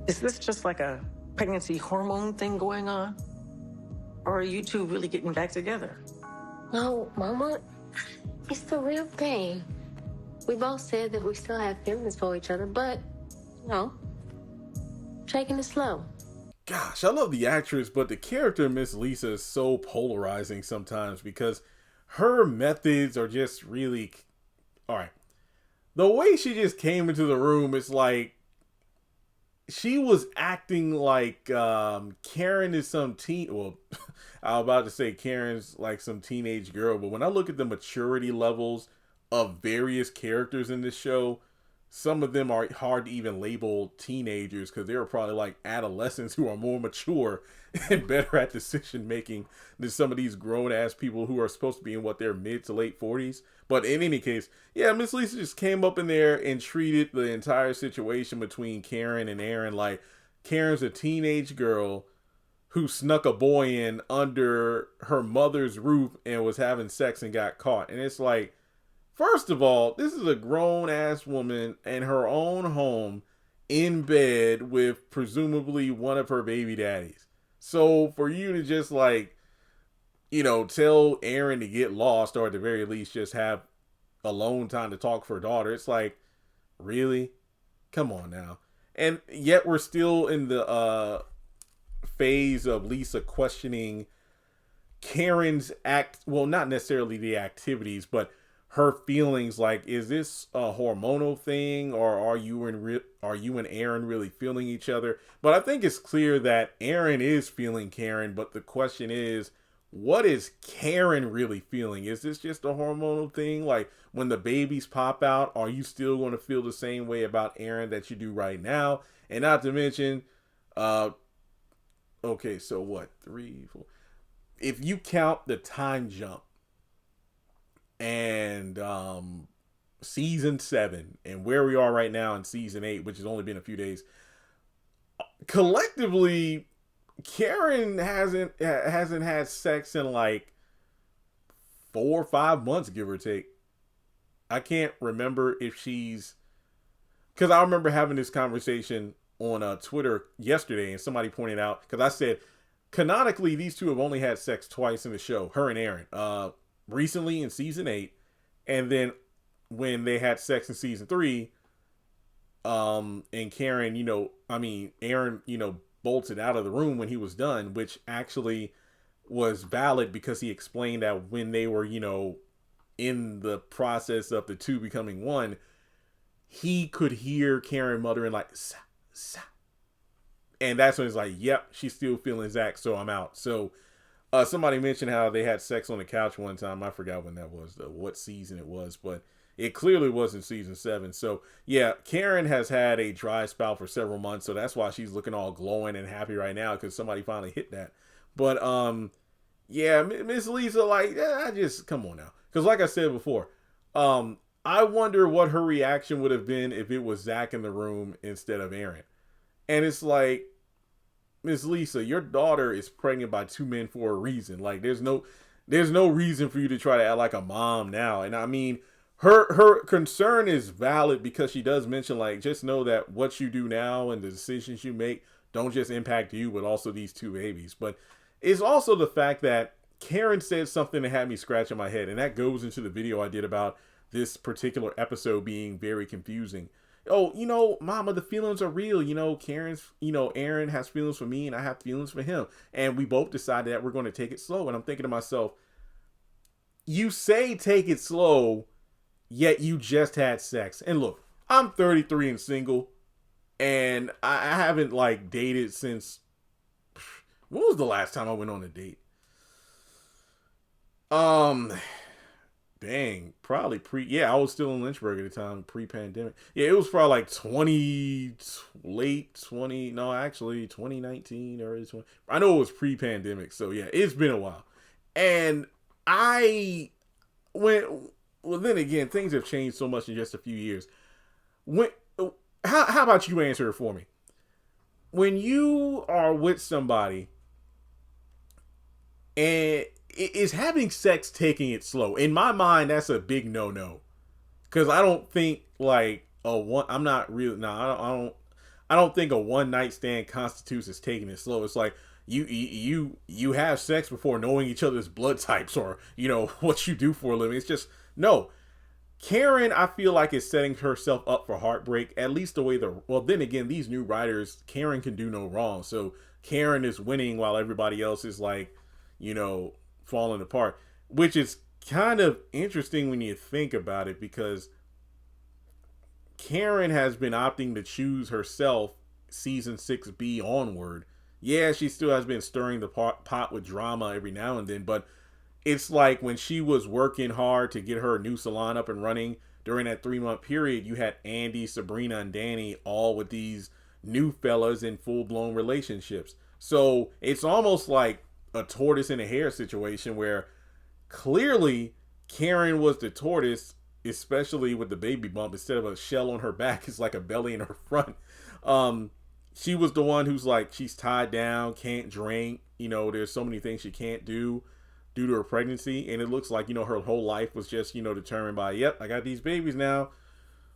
Is this just like a pregnancy hormone thing going on? Or are you two really getting back together? No, Mama, it's the real thing. We both said that we still have feelings for each other, but, taking it slow. Gosh, I love the actress, but the character Miss Lisa is so polarizing sometimes because her methods are just really... Alright. The way she just came into the room, it's like she was acting like Karen is some teen... Well, I was about to say Karen's like some teenage girl, but when I look at the maturity levels of various characters in this show, some of them are hard to even label teenagers because they're probably like adolescents who are more mature and better at decision making than some of these grown ass people who are supposed to be in their mid to late 40s. But in any case, yeah, Miss Lisa just came up in there and treated the entire situation between Karen and Aaron like Karen's a teenage girl who snuck a boy in under her mother's roof and was having sex and got caught. And it's like, first of all, this is a grown-ass woman in her own home in bed with presumably one of her baby daddies. So for you to just tell Aaron to get lost or at the very least just have alone time to talk for her daughter, it's like, really? Come on now. And yet we're still in the phase of Lisa questioning Karen's not necessarily the activities, but her feelings. Like, is this a hormonal thing, or are you and Aaron really feeling each other? But I think it's clear that Aaron is feeling Karen, but the question is, what is Karen really feeling? Is this just a hormonal thing? Like, when the babies pop out, are you still going to feel the same way about Aaron that you do right now? And not to mention, okay, so what? 3, 4. If you count the time jump and season 7 and where we are right now in season 8, which has only been a few days, collectively Karen hasn't had sex in like 4 or 5 months, give or take. I can't remember if she's, because I remember having this conversation on Twitter yesterday, and somebody pointed out, because I said canonically these two have only had sex twice in the show, her and Aaron, recently in season 8, and then when they had sex in season 3, and Karen, Aaron, bolted out of the room when he was done, which actually was valid because he explained that when they were, in the process of the two becoming one, he could hear Karen muttering like, sa, sa. And that's when it's like, yep, she's still feeling Zach, so I'm out. So somebody mentioned how they had sex on the couch one time. I forgot when that was, though, what season it was, but it clearly wasn't season 7. So yeah, Karen has had a dry spell for several months, so that's why she's looking all glowing and happy right now, because somebody finally hit that. But yeah, Miss Lisa, I just, come on now, because like I said before, I wonder what her reaction would have been if it was Zach in the room instead of Aaron. And it's like, Miss Lisa, your daughter is pregnant by 2 men for a reason. Like, there's no reason for you to try to act like a mom now. And I mean, her concern is valid because she does mention, like, just know that what you do now and the decisions you make don't just impact you, but also these 2 babies. But it's also the fact that Karen said something that had me scratching my head, and that goes into the video I did about this particular episode being very confusing. Oh, Mama, the feelings are real. Aaron has feelings for me and I have feelings for him. And we both decided that we're going to take it slow. And I'm thinking to myself, you say take it slow, yet you just had sex. And look, I'm 33 and single, and I haven't dated since, when was the last time I went on a date? Dang, probably I was still in Lynchburg at the time, pre-pandemic. Yeah, it was probably late 2019, early 20. I know it was pre-pandemic, so yeah, it's been a while. And then again, things have changed so much in just a few years. How about you answer it for me? When you are with somebody and is having sex taking it slow? In my mind, that's a big no-no. Because I don't think I'm not really, no, I don't think a one night stand constitutes as taking it slow. It's like you have sex before knowing each other's blood types or what you do for a living. It's just no. Karen, I feel like, is setting herself up for heartbreak, at least the way then again, these new writers, Karen can do no wrong. So Karen is winning while everybody else is like, falling apart, which is kind of interesting when you think about it, because Karen has been opting to choose herself season 6B onward. Yeah, she still has been stirring the pot with drama every now and then, but it's like when she was working hard to get her new salon up and running during that 3-month period, you had Andy, Sabrina, and Danny all with these new fellas in full-blown relationships. So it's almost like a tortoise and a hare situation where clearly Karen was the tortoise, especially with the baby bump. Instead of a shell on her back, it's like a belly in her front. She was the one who's like, she's tied down, can't drink. There's so many things she can't do due to her pregnancy, and it looks like her whole life was just determined by, yep, I got these babies now,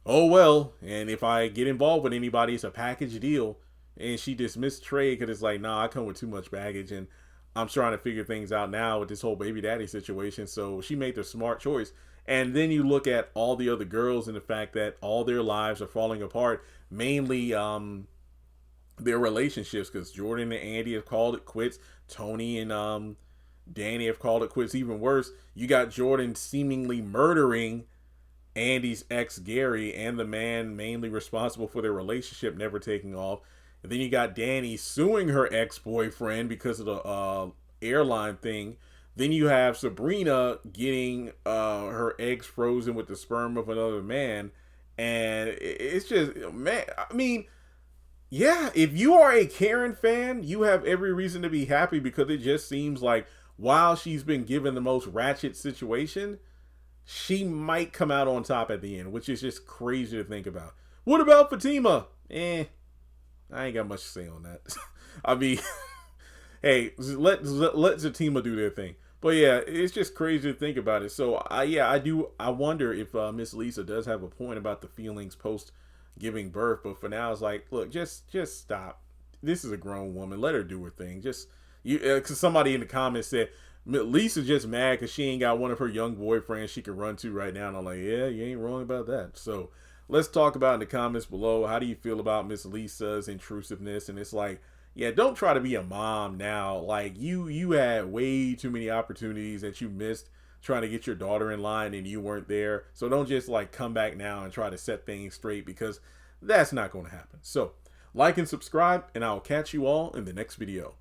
oh well, and if I get involved with anybody, it's a package deal. And she dismissed Trey because it's like, nah, I come with too much baggage, and I'm trying to figure things out now with this whole baby daddy situation. So she made the smart choice. And then you look at all the other girls and the fact that all their lives are falling apart, mainly their relationships, because Jordan and Andy have called it quits. Tony and Danny have called it quits. Even worse, you got Jordan seemingly murdering Andy's ex Gary, and the man mainly responsible for their relationship never taking off. And then you got Danny suing her ex-boyfriend because of the airline thing. Then you have Sabrina getting her eggs frozen with the sperm of another man. And it's just, man, I mean, yeah, if you are a Karen fan, you have every reason to be happy, because it just seems like while she's been given the most ratchet situation, she might come out on top at the end, which is just crazy to think about. What about Fatima? I ain't got much to say on that. I mean, hey, let Zatima do their thing. But yeah, it's just crazy to think about it. So I wonder if Miss Lisa does have a point about the feelings post giving birth. But for now, it's like, look, just stop. This is a grown woman. Let her do her thing. Because somebody in the comments said Lisa's just mad because she ain't got one of her young boyfriends she can run to right now. And I'm like, yeah, you ain't wrong about that. So let's talk about in the comments below, how do you feel about Miss Lisa's intrusiveness? And it's like, yeah, don't try to be a mom now. Like, you had way too many opportunities that you missed trying to get your daughter in line and you weren't there. So don't just like come back now and try to set things straight, because that's not going to happen. So like and subscribe, and I'll catch you all in the next video.